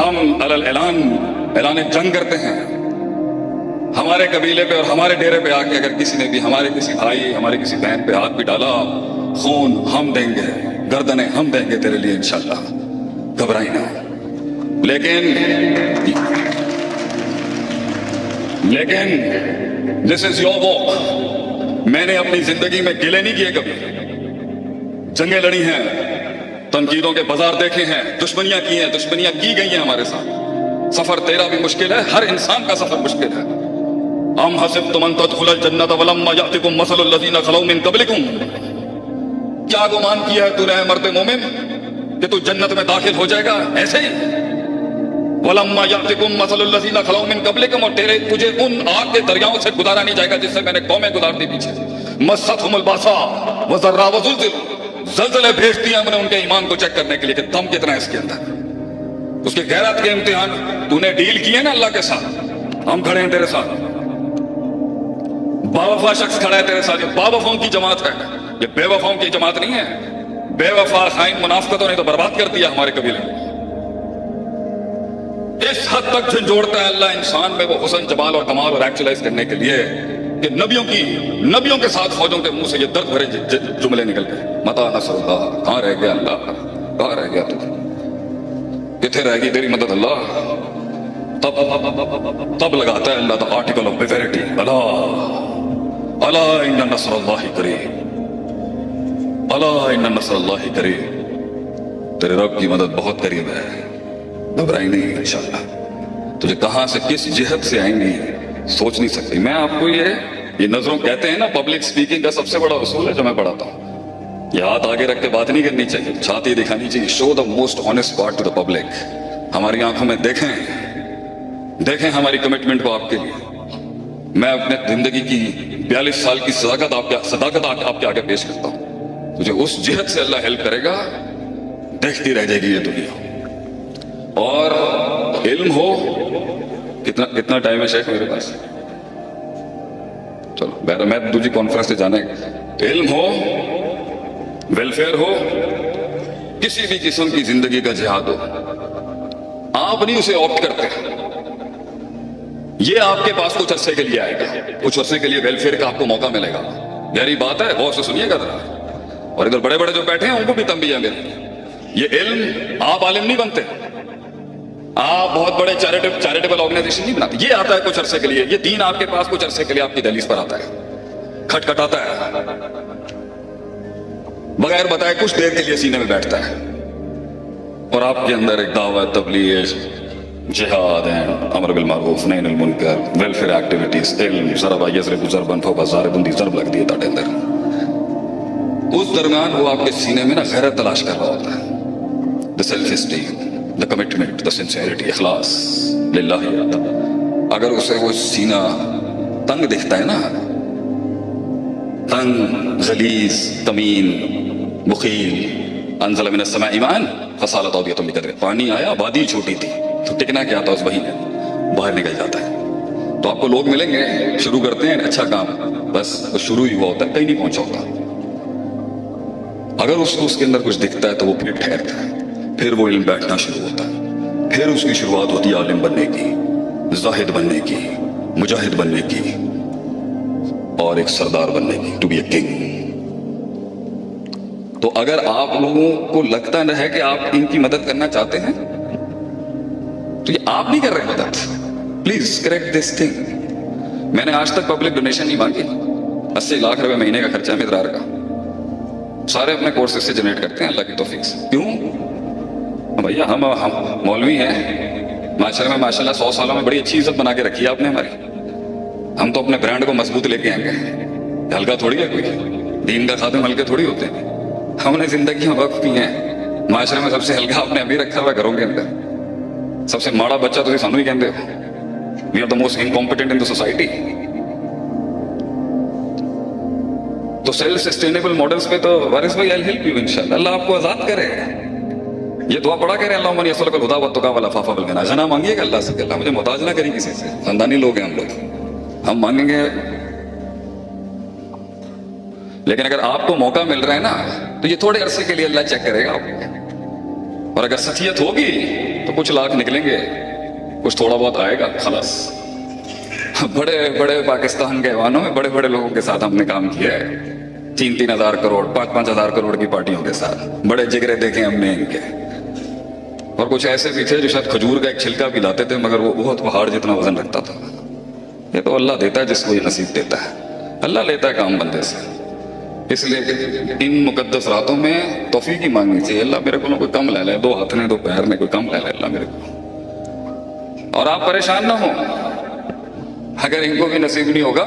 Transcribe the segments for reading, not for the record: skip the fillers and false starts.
ہم اعلان جنگ کرتے ہیں. ہمارے قبیلے پہ اور ہمارے ڈیرے پہ آ کے اگر کسی نے بھی ہمارے کسی بھائی ہمارے کسی بہن پہ ہاتھ بھی ڈالا، خون ہم دیں گے، گردنیں ہم دیں گے تیرے لیے انشاءاللہ، گھبرائی نہ. لیکن دس از یور واک. میں نے اپنی زندگی میں گلے نہیں کیے کبھی. جنگیں لڑی ہیں، تنقیدوں کے بازار دیکھے ہیں، دشمنیاں کی ہیں، دشمنیاں کی گئی ہیں ہمارے ساتھ. سفر تیرا بھی مشکل ہے، ہر انسان کا سفر مشکل ہے. ام حسبتم ان تدخلوا الجنۃ ولما یأتکم مثل الذین خلوا من قبلکم. کیا گمان کیا ہے تو نے مرد مومن کہ تو جنت میں داخل ہو جائے گا ایسے ہی؟ ولما یأتکم مثل الذین خلوا من قبلکم، اور تجھے ان آگ کے دریاؤں سے گزارا نہیں جائے گا جس سے میں نے قومیں گزار دی پیچھے. مستھم الباساء وضراء وزلزلوا، زلزلے بھیجتی ہیں ہم نے ان کے ایمان کو چیک کرنے کے لیے کہ دم کتنا ہے اس کے اندر. اس کے غیرت کے امتحان تو نے ڈیل کیے نا اللہ کے ساتھ. ہم کھڑے ہیں تیرے ساتھ، با وفا شخص کھڑا ہے تیرے ساتھ. یہ با وفاؤں کی جماعت ہے، یہ بے وفاؤں کی جماعت نہیں ہے. بے وفا خائن منافقتوں نے تو برباد کر دیا ہمارے قبیلے کو. اس حد تک جھنجھوڑتا ہے اللہ انسان میں وہ حسن جمال اور کمال اور ایکچولائز کرنے کے لیے کہ نبیوں کے ساتھ فوجوں کے منہ سے یہ درد بھرے جملے نکل گئے. متا نصر اللہ، کہاں رہ گیا اللہ، کہاں رہ گیا تو، کتنے رہ گئی تیری مدد اللہ. تب لگاتا ہے اللہ دا آرٹیکل آف بیویرٹی، الا ان نصر اللہ قریب، الا ان نصر اللہ قریب. تیرے رب کی مدد بہت قریب ہے، گھبرائی نہیں انشاءاللہ. تجھے کہاں سے کس جہت سے آئیں گی سوچ نہیں سکتی. میں آپ کو یہ نظروں کہتے ہیں نا، پبلک سپیکنگ کا سب سے بڑا اصول ہے جو میں پڑھاتا ہوں. یہ ہاتھ آگے رکھ کے بات نہیں کرنی چاہیے، چھاتی دکھانی چاہیے. Show the most honest part to the public. ہماری آنکھوں میں دیکھیں ہماری کمٹمنٹ کو آپ کے لیے. میں اپنے زندگی کی 42 سال کی صداقت آپ کے آگے پیش کرتا ہوں. تجھے اس جہت سے اللہ ہیلپ کرے گا، دیکھتی رہ جائے گی یہ دنیا. اور علم ہو، کتنا ٹائم ہے شیخ میرے پاس؟ چلو بہرحال میں دوسری کانفرنس سے جانا ہے. علم ہو، ویلفیئر ہو، کسی بھی قسم کی زندگی کا جہاد ہو، آپ نہیں اسے آپٹ کرتے. یہ آپ کے پاس کچھ عرصے کے لیے آئے گا، کچھ عرصے کے لیے ویلفیئر کا آپ کو موقع ملے گا. گہری بات ہے، غور سے سنیے گا ذرا. اور ادھر بڑے بڑے جو بیٹھے ہیں ان کو بھی تنبیہ ہے میری. یہ علم، آپ عالم نہیں بنتے، آپ بہت بڑے چیریٹیبل آرگنائزیشن نہیں بناتے. یہ آتا ہے کچھ عرصے کے لیے. یہ دین آپ کے پاس کچھ عرصے کے لیے آپ کی دہلیز پر آتا ہے، کھٹکھٹاتا ہے، بغیر بتائے کچھ دیر کے لیے سینے میں بیٹھتا ہے. اور آپ کے اندر ایک دعوت، تبلیغ، جہاد ہے، امر بالمعروف نہی عن المنکر، ویلفیئر ایکٹیویٹیز، علم، ضرب یضرب ضربا فوق ضارب دی ضرب لگ دیے تاٹے اندر. اس درمیان وہ آپ کے سینے میں نا غیرت تلاش کر رہا ہوتا ہے. The self esteem, the commitment, the sincerity, اخلاص للہ. اگر اسے وہ سینہ تنگ دکھتا ہے نا، تنگ، غلیظ، کمین، بخیل، انزل من السماء ماء فسالت اودیۃ بقدرہ، پانی آیا، وادی چھوٹی تھی تو ٹکنا کیا تھا اس وہی میں، باہر نکل جاتا ہے. تو آپ کو لوگ ملیں گے، شروع کرتے ہیں اچھا کام، بس وہ شروع ہی ہوا ہوتا ہے، کہیں نہیں پہنچا ہوتا. اگر اس کے اندر کچھ دکھتا ہے تو وہ پھر ٹھہرتا ہے، پھر وہ علم بیٹھنا شروع ہوتا ہے. پھر اس کی شروعات ہوتی ہے عالم بننے کی، زاہد بننے کی، مجاہد بننے کی، اور ایک سردار بننے کی، ٹو بی اے کنگ. تو اگر آپ لوگوں کو لگتا ہے کہ آپ ان کی مدد کرنا چاہتے ہیں تو یہ آپ نہیں کر رہے مدد. Please correct this thing. میں نے آج تک پبلک ڈونیشن نہیں مانگی. 80 لاکھ روپے مہینے کا خرچہ ہے مدرار کا، سارے اپنے کورسز سے جنریٹ کرتے ہیں اللہ کی توفیق سے. کیوں بھیا؟ ہم مولوی ہیں، معاشرے میں ماشاءاللہ 100 سالوں میں بڑی اچھی عزت بنا کے رکھی ہے آپ نے ہماری. ہم تو اپنے برانڈ کو مضبوط لے کے آئیں گے. ہلکا تھوڑی ہے کوئی، دین کا خادم ہلکے تھوڑی ہوتے ہیں. ہم نے زندگی میں وقت کی ہیں. معاشرے میں سب سے ہلکا آپ نے ابھی رکھا ہوا گھروں کے اندر. سب سے ماڑا بچہ تو سانو ہی کہتے ہو. We are the most incompetent in the society. تو سیلف سسٹینیبل ماڈلز پہ تو وارث بھائی آئی ہیلپ یو انشاءاللہ. اللہ آپ کو آزاد کرے. یہ دعا پڑھا کریں، اللہم انی اسألک الہدی والتقی والعفاف والغنی. غنا مانگیے گا اللہ سے کہ اللہ مجھے محتاج نہ کریں کسی سے. خاندانی لوگ ہیں ہم لوگ، ہم مانگیں گے. لیکن اگر آپ کو موقع مل رہا ہے نا تو یہ تھوڑے عرصے کے لیے اللہ چیک کرے گا آپ کو. اور اگر سچیت ہوگی تو तो कुछ लाख निकलेंगे, कुछ थोड़ा बहुत आएगा खलास। बड़े बड़े पाकिस्तान के ऐवानों में बड़े बड़े लोगों के साथ हमने काम किया है, 3-3 हजार करोड़ 5-5 हजार करोड़ की पार्टियों के साथ, बड़े जिगरे देखे हमने इनके। और कुछ ऐसे भी थे जो शायद खजूर का एक छिलका भी लाते थे, मगर वो बहुत पहाड़ जितना वजन रखता था। ये तो अल्लाह देता है जिसको ये नसीब देता है, अल्लाह लेता है काम बंदे से। इसलिए इन मुकद्दस रातों में तौफीक ही मांगनी चाहिए, अल्लाह मेरे को कोई कम ले ले, 2 हाथ ने 2 पैर ने कोई कम ले ले अल्लाह मेरे को। और आप परेशान ना हो, अगर इनको भी नसीब नहीं होगा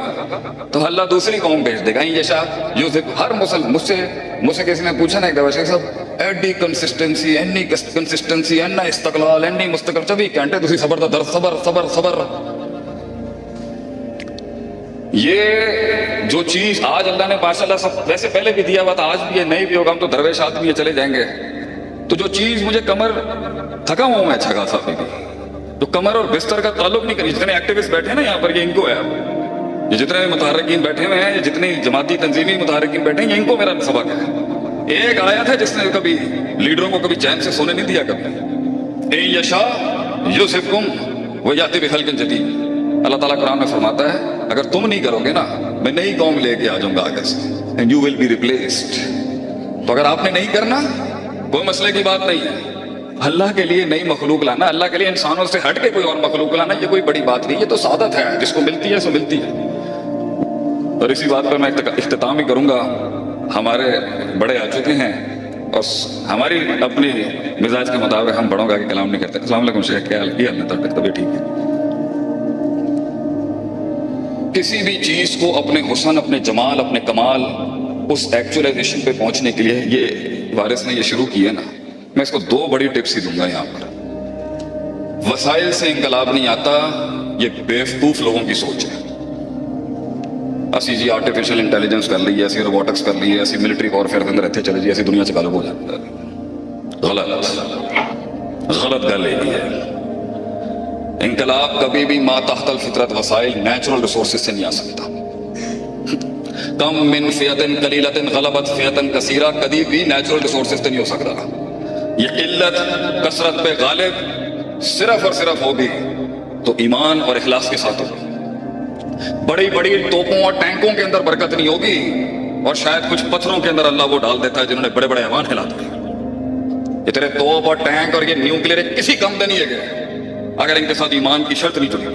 तो अल्लाह दूसरी कौम भेज देगा। ये शाह यूसुफ हर मुझसे किसी ने पूछा ना एक दफा, शेख साहब एडी कंसिस्टेंसी एनी कंसिस्टेंसी एना इस्तकलाल एनी मुस्तकल 24 घंटे तुसी सबर दा दर सबर सबर सबर। ये जो चीज आज अल्लाह ने माशाल्लाह सब वैसे पहले भी दिया हुआ था, आज भी है, नहीं भी होगा हम तो दरवेश आदमी चले जाएंगे। तो जो चीज मुझे कमर थका हुआ मैं छगा सा भी, तो कमर और बिस्तर का ताल्लुक नहीं करी। जितने एक्टिविस्ट बैठे हैं ना यहाँ पर, ये इनको है, ये जितने मुतहर्रिकीन बैठे हुए हैं, ये जितनी जमाती तंजीमी मुतहर्रिकीन बैठे हैं, ये इनको मेरा सबक है। एक आया था जिसने कभी लीडरों को कभी चैन से सोने नहीं दिया कभी, ए यशा यूसिफकुम व याति बिखल्किन जदीद। अल्लाह ताला कुरान में फरमाता है अगर तुम नहीं करोगे ना, मैं नई कौम लेके आ जाऊंगा आगे से, and you will be replaced. तो अगर आपने नहीं करना, कोई मसले की बात नहीं है। अल्लाह के लिए नई मखलूक लाना, अल्लाह के लिए इंसानों से हट के कोई और मखलूक लाना, ये कोई बड़ी बात नहीं, ये तो सादत है, जिसको मिलती है सो मिलती है। और इसी बात पर मैं इख्तिताम ही करूंगा। हमारे बड़े आ चुके हैं और हमारी अपनी मिजाज के मुताबिक हम बड़ों का आगे कलाम नहीं करते। अस्सलाम वालेकुम शेख, क्या हाल है? तबीयत ठीक है। किसी भी चीज को अपने हुस्न, अपने जमाल, अपने कमाल, उस एक्चुअलाइजेशन पे पहुंचने के लिए ये वारिस ने ये शुरू किया ना, मैं इसको 2 बड़ी टिप्स ही दूंगा यहाँ पर। वसाइल से इंकलाब नहीं आता, ये बेवकूफ लोगों की सोच है। असी जी आर्टिफिशियल इंटेलिजेंस कर ली है, असी रोबोटिक्स कर ली है, असी मिलिट्री वॉरफेयर के अंदर इतने चले जी, असी दुनिया से गायब हो जाता है। गलत गल है। इंकलाब कभी भी मा तहतल फितरत वसाइल नेचुरल रिसोर्सेज से नहीं आ सकता। कम मिन फियतन कलीलतन गलबत फियतन कसीरा कभी भी नेचुरल रिसोर्सेज से नहीं हो सकता। ये किल्लत कसरत पे गालिब सिर्फ और सिर्फ होगी तो ईमान और इखलास के साथ होगी। बड़ी बड़ी तोपों और टैंकों के अंदर बरकत नहीं होगी, और शायद कुछ पत्थरों के अंदर अल्लाह वो डाल देता है जिन्होंने बड़े बड़े ऐवान हिला दिए। ये तेरे तोप और टैंक और ये न्यूक्लियर किसी काम के नहीं है अगर इनके साथ ईमान की शर्त नहीं जुड़ी।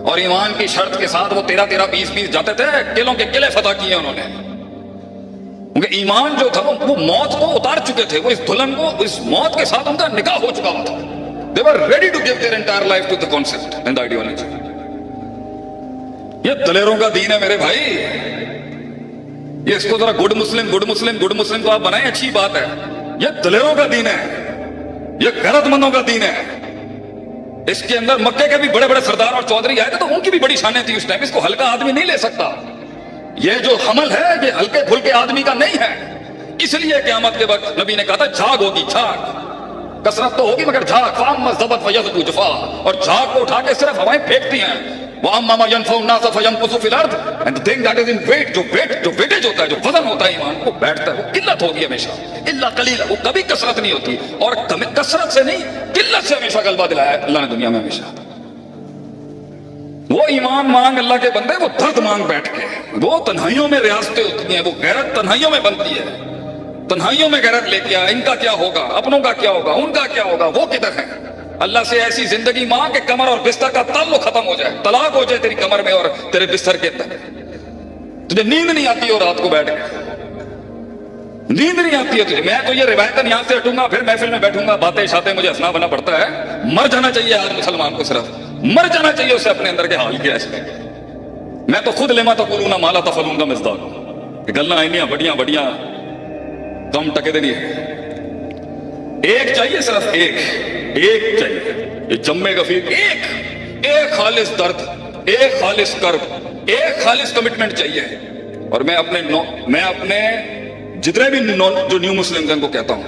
और ईमान की शर्त के साथ वो 13-13, 20-20 जाते थे, किलों के किले फतह किए उन्होंने। उनके ईमान जो था वो मौत को उतार चुके थे, वो इस दुल्हन को, इस मौत के साथ उनका निकाह हो चुका था। They were ready to give their entire life to the concept and the ideology. ये दलेरों का दीन है मेरे भाई। ये इसको जरा गुड मुस्लिम तो आप बनाएं, अच्छी बात है। ये दलेरों का दीन है, ये गैरतमंदों का दीन है। इसके अंदर मक्के के भी बड़े बड़े सरदार और चौधरी आए थे, तो उनकी भी बड़ी शानें थी उस टाइम। इसको हल्का आदमी नहीं ले सकता। ये जो हमल है ये हल्के फुल्के आदमी का नहीं है। इसलिए क़यामत के वक्त नबी ने कहा था झाग होगी, झाग। कसरत तो होगी मगर झाग। फाम मज़दबत फयज़दु जुफा, और झाग को उठा के सिर्फ हवाएं फेंकती हैं। वो अम्मा मा यनफउ नास फयमकुसु फिल अर्द, and the thing that is in weight, जो वेटेज होता है, जो वजन होता है ईमान, वो बैठता है, वो किल्लत होगी हमेशा। इल्ला कलीला, वो कभी कसरत नहीं होती। और कसरत से नहीं, किल्लत से हमेशा गलबा दिलाया है अल्लाह ने दुनिया में हमेशा। वो ईमान मांग अल्लाह के बंदे, वो दर्द मांग बैठ के। वो तन्हाइयों में रियासतें होती हैं, वो गैरत तन्हाइयों में बनती है। तन्हाइयों में गैरत लेके आ, इनका क्या होगा, अपनों का क्या होगा, उनका क्या होगा, वो किधर है। अल्लाह से ऐसी जिंदगी मांग के कमर और बिस्तर का ताल्लुक खत्म हो जाए, तलाक हो जाए तेरी कमर में और तेरे बिस्तर के अंदर। तुझे नींद नहीं आती हो रात को बैठ के, नींद नहीं आती है तुझे। मैं तो ये रिवायतन यहां से हटूंगा, फिर महफिल में बैठूंगा, बातें शातें मुझे हंसना बना पड़ता है। मर जाना चाहिए आज मुसलमान को, सिर्फ मर जाना चाहिए उसे अपने अंदर के हाल के। ऐसे मैं तो खुद लेमा तो कुलूना माला तफलूंगा मिज़दाक, गलना आईनियां बढ़िया बढ़िया कम टके दे नहीं। एक चाहिए, सिर्फ एक चाहिए। ये जम्मे गफीर, एक खालिस दर्द, एक खालिस कर्ब, एक खालिस कमिटमेंट चाहिए। और मैं अपने जितने भी जो न्यू मुस्लिम हैं को कहता हूं,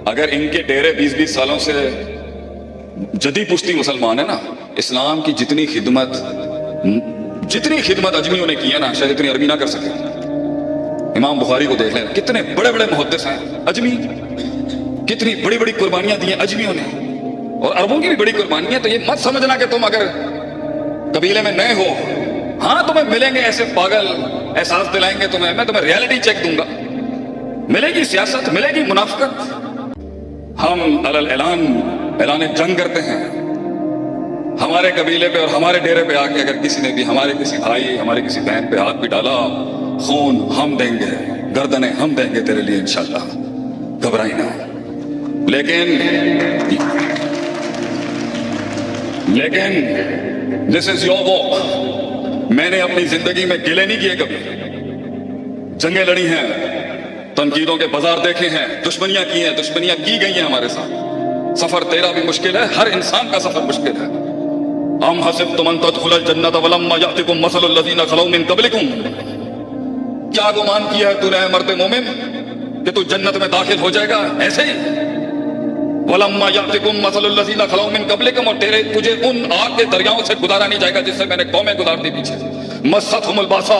अगर इनके डेरे 20-20 सालों से जदी पुश्ती मुसलमान है ना, इस्लाम की जितनी खिदमत अजमियों ने की है ना, शायद इतनी अरबी ना कर सके। इमाम बुखारी को देख लें, कितने बड़े बड़े मुहद्दिस हैं अजमी, कितनी बड़ी बड़ी कुर्बानियां दी हैं अजमियों ने। और अरबों की भी बड़ी कुर्बानी है। तो ये मत समझना कि तुम अगर कबीले में नए हो, हाँ तुम्हें मिलेंगे ऐसे पागल, एहसास दिलाएंगे तुम्हें, मैं तुम्हें रियलिटी चेक दूंगा, मिलेगी सियासत, मिलेगी मुनाफिकत। हम अलल ऐलान जंग करते हैं। हमारे कबीले पे और हमारे डेरे पे आके अगर किसी ने भी हमारे किसी भाई, हमारे किसी बहन पे हाथ भी डाला, खून हम देंगे, गर्दनें हम देंगे तेरे लिए इंशाल्लाह, घबराई ना। लेकिन दिस इज योर वॉक। मैंने अपनी जिंदगी में गिले नहीं किए कभी, जंगें लड़ी हैं, तनकीदों के बाजार देखे हैं, दुश्मनियां की हैं, दुश्मनियां की गई हैं हमारे साथ। सफर तेरा भी मुश्किल है, हर इंसान का सफर मुश्किल है। अम हसिबतुम अन तदखुलल जन्नत वलम्मा यातिकुम मसलुल लज़ीना खलौ मिन क़ब्लिकुम। क्या गुमान किया है तूने मर्द मोमिन कि तू जन्नत में दाखिल हो जाएगा ऐसे ही? वलम्मा यातिकुम मसलुल लज़ीना खलौ मिन क़ब्लिकुम, और तुझे उन आग के दरियाओं से गुजारा नहीं जाएगा जिससे मैंने कौमें गुजार दी पीछे। मस्सतहुमुल बासा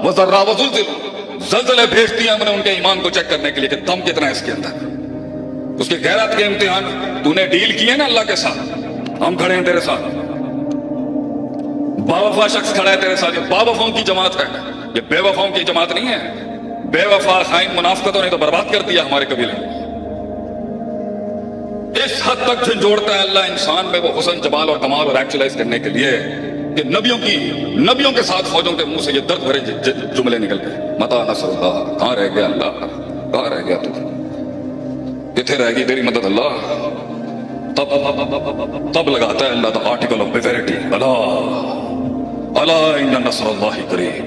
व ज़र्रा व ज़ुलज़िलू, ज़लज़ले भेज दिया हमने उनके ईमान को चेक करने के लिए कि दम कितना है इसके अंदर। उसके गैरत के इम्तिहान तूने डील किए ना अल्लाह के साथ, हम खड़े हैं तेरे साथ। बावफा शख्स खड़ा है तेरे साथ, ये बावफाओं की जमात है, ये बेवफाओं की जमात नहीं है। बेवफा खाइन मुनाफिकों ने तो बर्बाद कर दिया हमारे कबीले को। इस हद तक झंझोड़ता है अल्लाह इंसान में वो हुस्न, जमाल और कमाल और एक्चुअलाइज करने के लिए कि नबियों के साथ फौजों के मुंह से ये दर्द भरे जुमले निकल गए। मता नसरुल्लाह, कहां रह गया अल्लाह, कहां रह गया तू, किथे रहेगी तेरी मदद अल्लाह? तब लगाता है अल्लाह द आर्टिकल ऑफ बिवेरिटी, अला अला इन्ना नसरुल्लाहि करीब,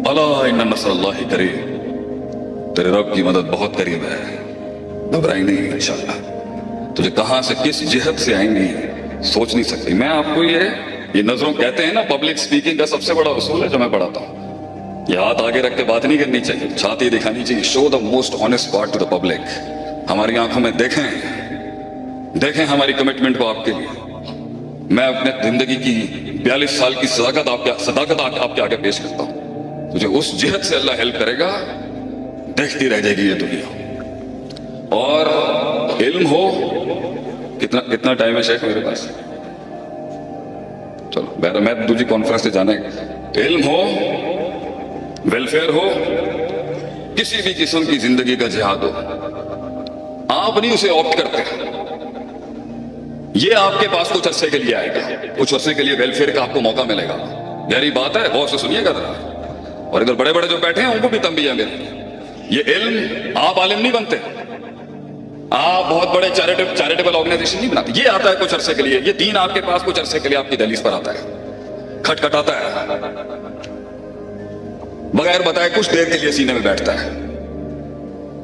अला इन्ना नसरुल्लाहि करीब। तेरे रब की मदद बहुत करीब है, घबराई नहीं इंशाअल्लाह। तुझे कहां से किस जिहत से आएंगी सोच नहीं सकती। मैं आपको ये नजरों कहते हैं ना, पब्लिक स्पीकिंग का सबसे बड़ा उसूल है जो मैं पढ़ाता हूँ। ये हाथ आगे रख के बात नहीं करनी चाहिए, छाती दिखानी चाहिए। Show the most honest part two the public. हमारी आंखों में देखें हमारी कमिटमेंट को आपके लिए। मैं अपने जिंदगी की 42 साल की सदाकत आपके आगे पेश करता हूँ। तुझे उस जिहत से अल्लाह हेल्प करेगा, देखती रह जाएगी ये दुनिया। और इल्म हो, कितना टाइम है शेख मेरे पास? चलो बहर मैं दूसरी कॉन्फ्रेंस से जाने। इल्म हो, वेलफेयर हो, किसी भी किस्म की जिंदगी का जिहाद हो, आप नहीं उसे ऑप्ट करते। ये आपके पास कुछ अरसे के लिए आएगा, कुछ अरसे के लिए वेलफेयर का आपको मौका मिलेगा। गहरी बात है, गौर से सुनिएगा जरा। और इधर बड़े बड़े जो बैठे हैं उनको भी तंबीह मेरी, ये इल्म आप आलिम नहीं बनते, आप बहुत बड़े चैरिटेबल ऑर्गेनाइजेशन नहीं बनाते। ये आता है कुछ अरसे के लिए, ये दीन आपके पास कुछ अरसे के लिए आपकी दहलीज पर आता है, खटखटाता है, बगैर बताए कुछ देर के लिए सीने में बैठता है,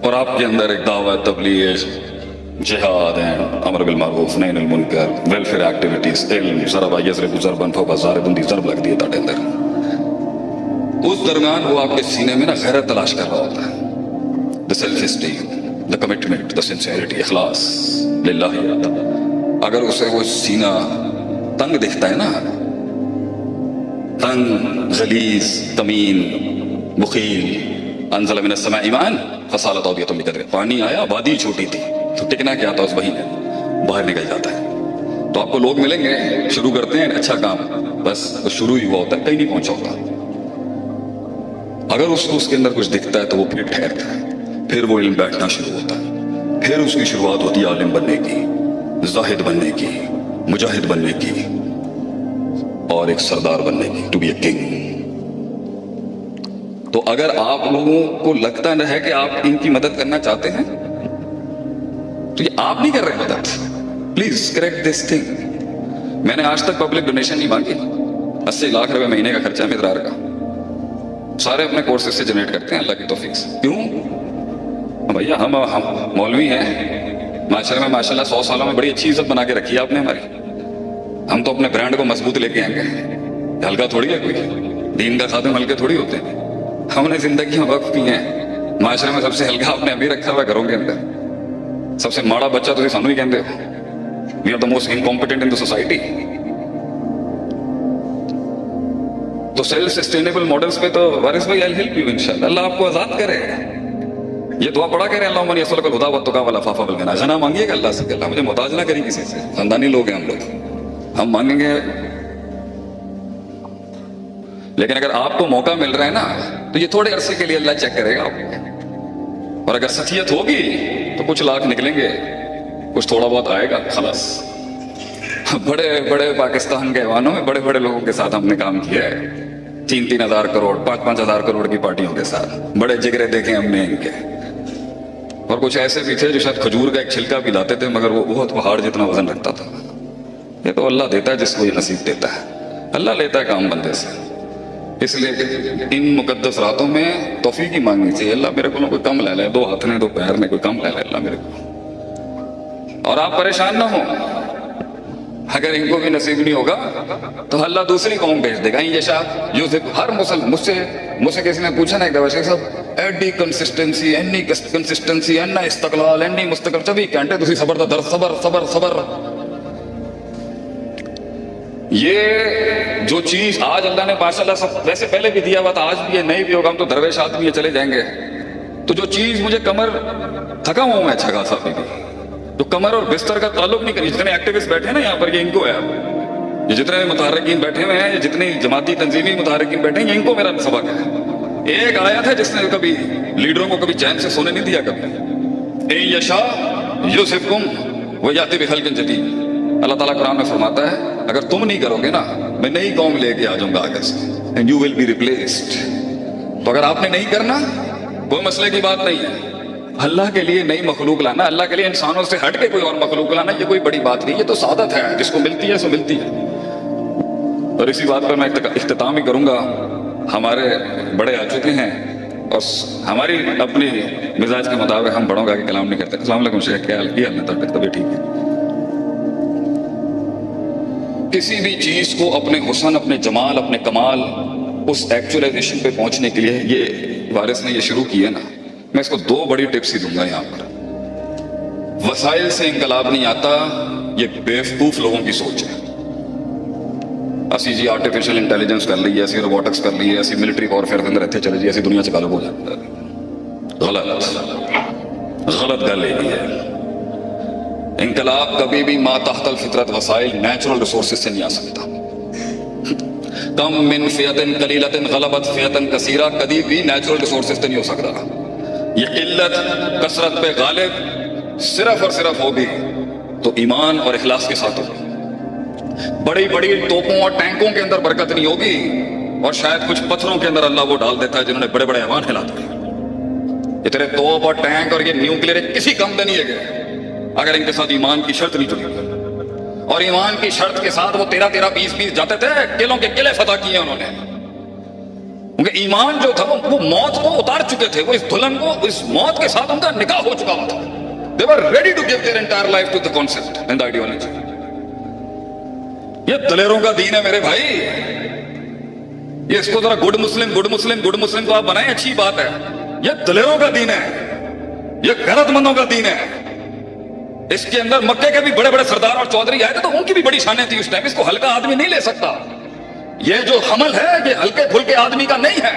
और आपके अंदर एक दावत, तबलीग, जिहाद है, अमर बिल मारूफ, नही अनिल मुनकर, वेलफेयर एक्टिविटीज, इल्म, ज़रबा यज़रिबु ज़रबन फ़ौक़ ज़ारिबुन, ज़रब लग दिए ताटे अंदर। उस दरमियान वो आपके सीने में ना गैरत तलाश कर रहा होता है, the self esteem, the commitment, the sincerity, इखलास लिल्लाह। अगर उसे वो सीना तंग दिखता है ना, तंग, गलीज, तमीन, मुखील, अंज़ल मिनस समाई माअन फ़सालत औदियतुन बिक़द्रि, पानी आया, वादी छोटी थी तो टिकना क्या था उस वही में, बाहर निकल जाता है। तो आपको लोग मिलेंगे, शुरू करते हैं अच्छा काम, बस वो शुरू ही हुआ होता है, कहीं नहीं पहुंचा होता। अगर उसके अंदर कुछ दिखता है तो वो फिर ठहरता है, फिर वो इल्म बैठना शुरू होता है, फिर उसकी शुरुआत होती है आलिम बनने की, जाहिद बनने की, मुजाहिद बनने की, और एक सरदार बनने की, टू बी ए किंग। तो अगर आप लोगों को लगता है कि आप इनकी मदद करना चाहते हैं तो ये आप नहीं कर रहे मदद, प्लीज करेक्ट दिस थिंग। मैंने आज तक पब्लिक डोनेशन नहीं मांगी, 80 लाख रुपए महीने का खर्चा है मिदरार का, सारे अपने कोर्सेज से जनरेट करते हैं अल्लाह की तौफीक से। क्यों भैया, हम मौलवी हैं, माशरे में माशाल्लाह 100 सालों में बड़ी अच्छी इज्जत बना के रखी है आपने हमारी। हम तो अपने ब्रांड को मजबूत लेके आएंगे, हल्का थोड़ी है कोई, दीन का खादिम हल्के थोड़ी होते हैं। हमने जिंदगी में वक्त की है, माशरे में सबसे हल्का आपने अभी रखा हुआ घरों के अंदर, सबसे माड़ा बच्चा तो सानू ही कहते हो। We are the most incompetent in the society. तो सेल्फ सस्टेनेबल मॉडल्स पे तो वारिस भाई आई हेल्प यू इंशाल्लाह, अल्लाह आपको आजाद करे। یہ دعا پڑھا کر اللہ من یسلک الہدی والتقی والعفاف والغنی، غنا مانگیے گا اللہ سے کہ اللہ مجھے محتاج نہ کری کسی سے، خاندانی لوگ ہیں ہم لوگ، ہم مانگیں گے۔ لیکن اگر آپ کو موقع مل رہا ہے نا تو یہ تھوڑے عرصے کے لیے اللہ چیک کرے گا آپ کو، اور اگر سچیت ہوگی تو کچھ لاکھ نکلیں گے، کچھ تھوڑا بہت آئے گا خلاص۔ بڑے بڑے پاکستان کے ایوانوں میں بڑے بڑے لوگوں کے ساتھ ہم نے کام کیا ہے، 3,000 کروڑ 5,000 کروڑ کی پارٹیوں کے ساتھ، بڑے جگرے دیکھے ہم نے ان کے، اور کچھ ایسے بھی تھے جو شاید کھجور کا ایک چھلکا بھی لاتے تھے مگر وہ بہت پہاڑ جتنا وزن رکھتا تھا۔ یہ تو اللہ دیتا ہے جس کو یہ نصیب دیتا ہے، اللہ لیتا ہے کام بندے سے۔ اس لیے ان مقدس راتوں میں توفیق ہی مانگنی چاہیے، اللہ میرے کو کوئی کم لے لے، 2 ہاتھ نے 2 پیر نے کوئی کم لے لے اللہ میرے کو، اور آپ پریشان نہ ہوں۔ اگر ان کو بھی نصیب نہیں ہوگا تو اللہ دوسری قوم بھیج دے گا۔ یہ شاید یوسف ہر مسلم مجھ سے کسی نے پوچھا نا ایک دفعہ، شیخ صاحب ایڈی کنسسٹنسی اینی کنسسٹنسی اینا استقلال اینی مستقل 24 گھنٹے تسی صبر دا در صبر صبر صبر۔ یہ جو چیز آج اللہ نے ماشاءاللہ سب ویسے پہلے بھی دیا ہوا تھا، آج بھی ہے، نہیں بھی ہوگا، ہم تو درویش آدمی چلے جائیں گے، تو جو چیز مجھے کمر تھکا ہوں میں اچھا خاصا بھی، جو کمر اور بستر کا تعلق نہیں کری، جتنے ایکٹیوسٹ بیٹھے ہیں نا یہاں پر یہ ان کو ہے، یہ جتنے متحرکین بیٹھے ہوئے ہیں، یہ جتنی جماعتی تنظیمی متحرکین بیٹھے ہیں، یہ ان کو میرا سبق ہے۔ ایک آیا تھا جس نے کبھی لیڈروں کو کبھی چین سے سونے نہیں دیا کبھی، اے یشا یوسفکم ویاتی بخلق جدید۔ اللہ تعالیٰ قرآن میں فرماتا ہے اگر تم نہیں کرو گے نا میں نئی قوم لے کے آ جاؤں گا آگے سے، and you will be replaced۔ تو اگر آپ نے نہیں کرنا کوئی مسئلے کی بات نہیں ہے، اللہ کے لیے نئی مخلوق لانا، اللہ کے لیے انسانوں سے ہٹ کے کوئی اور مخلوق لانا، یہ کوئی بڑی بات نہیں، یہ تو سعادت ہے، جس کو ملتی ہے سو ملتی ہے۔ اور اسی بات پر میں اختتام ہی کروں گا، ہمارے بڑے آ چکے ہیں اور ہماری اپنی مزاج کے مطابق ہم بڑوں کا آگے کلام نہیں کرتے۔ السلام علیکم شیخ، کیا حال کیا آپ نے؟ طبیعت ٹھیک ہے؟ کسی بھی چیز کو اپنے حسن، اپنے جمال، اپنے کمال، اس ایکچولائزیشن پہ پہنچنے کے لیے یہ وارث نے یہ شروع کیا نا، میں اس کو 2 بڑی ٹپس ہی دوں گا یہاں پر۔ وسائل سے انقلاب نہیں آتا، یہ بیوقوف لوگوں کی سوچ ہے۔ اسی جی آرٹیفیشل انٹیلیجنس کر لی ہے، اسی روبوٹکس کر لی ہے، اسی ملٹری وارفیئر کے اندر اتنے چلے جی، ایسی دنیا سے غالب ہو جاتا ہے۔ غلط گل ہے۔ انقلاب کبھی بھی ما تحت الفطرت وسائل نیچرل ریسورسز سے نہیں آ سکتا۔ کم من فئۃ قلیلۃ غلبت فئۃ کثیرہ کبھی بھی نیچرل ریسورسز سے نہیں ہو سکتا۔ یہ قلت کثرت پہ غالب صرف اور صرف ہوگی تو ایمان اور اخلاص کے ساتھ ہوگی۔ بڑی بڑی توپوں اور ٹینکوں کے اندر برکت نہیں ہوگی، اور شاید کچھ پتھروں کے اندر اللہ وہ ڈال دیتا ہے جنہوں نے بڑے بڑے ایوان ہلا دیے۔ یہ تیرے توپ اور ٹینک اور یہ نیوکلیر کسی کم دے نہیں ہے اگر ان کے ساتھ ایمان کی شرط نہیں جڑی، اور ایمان کی شرط کے ساتھ وہ 13 20 جاتے تھے، قلعوں کے قلعے فتح کیے انہوں نے، کیونکہ ایمان جو تھا وہ موت کو اتار چکے تھے، وہ اس دلہن کو، اس موت کے ساتھ ان کا نکاح ہو چکا تھا۔ They were ready to give their entire life to the concept and the ideology۔ یہ دلیروں کا دین ہے میرے بھائی، یہ اس کو ذرا گڈ مسلم کو آپ بنائیں، اچھی بات ہے، یہ دلیروں کا دین ہے، یہ غیرت مندوں کا دین ہے۔ اس کے اندر مکے کے بھی بڑے بڑے سردار اور چودھری آئے تھے تو ان کی بھی بڑی شانیں تھی اس ٹائم، اس کو ہلکا آدمی نہیں لے سکتا۔ یہ جو حمل ہے یہ ہلکے پھلکے آدمی کا نہیں ہے،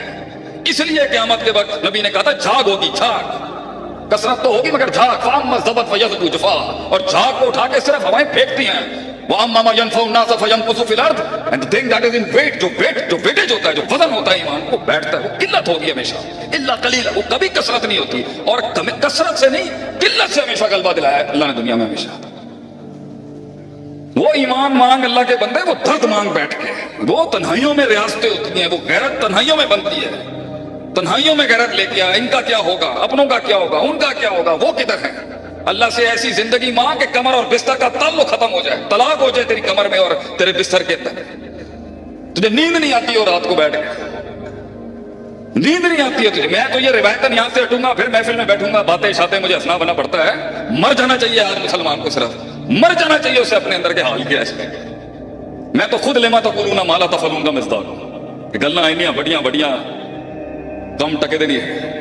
اس لیے قیامت کے وقت نبی نے کہا تھا جھاگ ہوگی، جھاگ، کثرت تو ہوگی مگر جھاگ، فاما ضبط فیض جفا، اور جھاگ کو اٹھا کے صرف ہوائیں پھینکتی ہیں۔ وَأَمَّا مَا يَنْفَعُ النَّاسَ فَيَمْكُثُ فِي الْأَرْضِ، and the thing that is in weight، جو ویٹیج ہوتا ہے، جو وزن ہوتا ہے ایمان کو بیٹھتا ہے، وہ قلت ہوگی ہمیشہ، الا قلیلا، وہ کبھی کثرت نہیں ہوتی، اور کثرت سے نہیں قلت سے ہمیشہ غلبہ دلایا ہے اللہ نے دنیا میں ہمیشہ۔ وہ ایمان مانگ اللہ کے بندے، وہ درد مانگ بیٹھ کے، وہ تنہائیوں میں ریاستیں ہوتی ہیں، وہ غیرت تنہائیوں میں بنتی ہے، تنہائیوں میں غیرت لے کے آ، ان کا کیا ہوگا، اپنوں کا کیا ہوگا، ان کا کیا ہوگا، وہ کدھر ہے؟ اللہ سے ایسی زندگی مانگ کہ کمر اور بستر کا تعلق ختم ہو جائے، طلاق ہو جائے تیری کمر میں اور تیرے بستر کے اندر، تجھے نیند نہیں آتی اور رات کو بیٹھ کے نیند نہیں آتی ہے تجھے۔ میں تو یہ روایتاً یہاں سے ہٹوں گا، پھر محفل میں بیٹھوں گا، باتیں شاتیں مجھے ہنسنا بنا پڑتا ہے۔ مر جانا چاہیے آج مسلمان کو، صرف مر جانا چاہیے اسے اپنے اندر کے حال کیا ہے۔ میں تو خود لما تقولون ما لا تفعلون کا مزداق ہوں، کہ گلاں اینیاں بڑیاں بڑیاں کم ٹکے دے نہیں ہے۔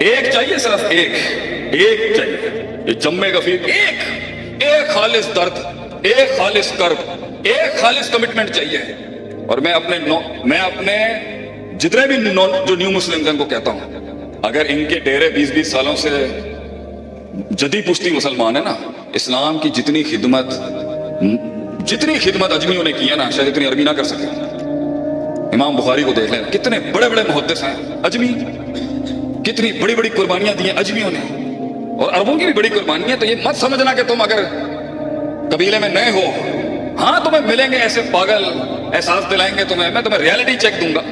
ایک چاہیے، صرف ایک چاہیے، یہ جمع غفیر، ایک خالص درد، ایک خالص کرب، ایک خالص کمٹمنٹ چاہیے۔ اور میں اپنے جتنے بھی جو نیو مسلم ہیں ان کو کہتا ہوں अगर इनके डेरे 20-20 सालों से जदी पुश्ती मुसलमान है ना, इस्लाम की जितनी खिदमत अजमियों ने की है ना, शायद इतनी अरबी ना कर सके। इमाम बुखारी को देख लें, कितने बड़े बड़े मुहद्दिस हैं अजमी, कितनी बड़ी बड़ी कुर्बानियां दी हैं अजमियों ने, और अरबों की भी बड़ी कुर्बानियां। तो ये मत समझना कि तुम अगर कबीले में नए हो, हाँ तुम्हें मिलेंगे ऐसे पागल, एहसास दिलाएंगे तुम्हें, मैं तुम्हें रियलिटी चेक दूंगा,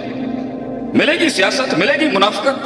मिलेगी सियासत, मिलेगी मुनाफिकत,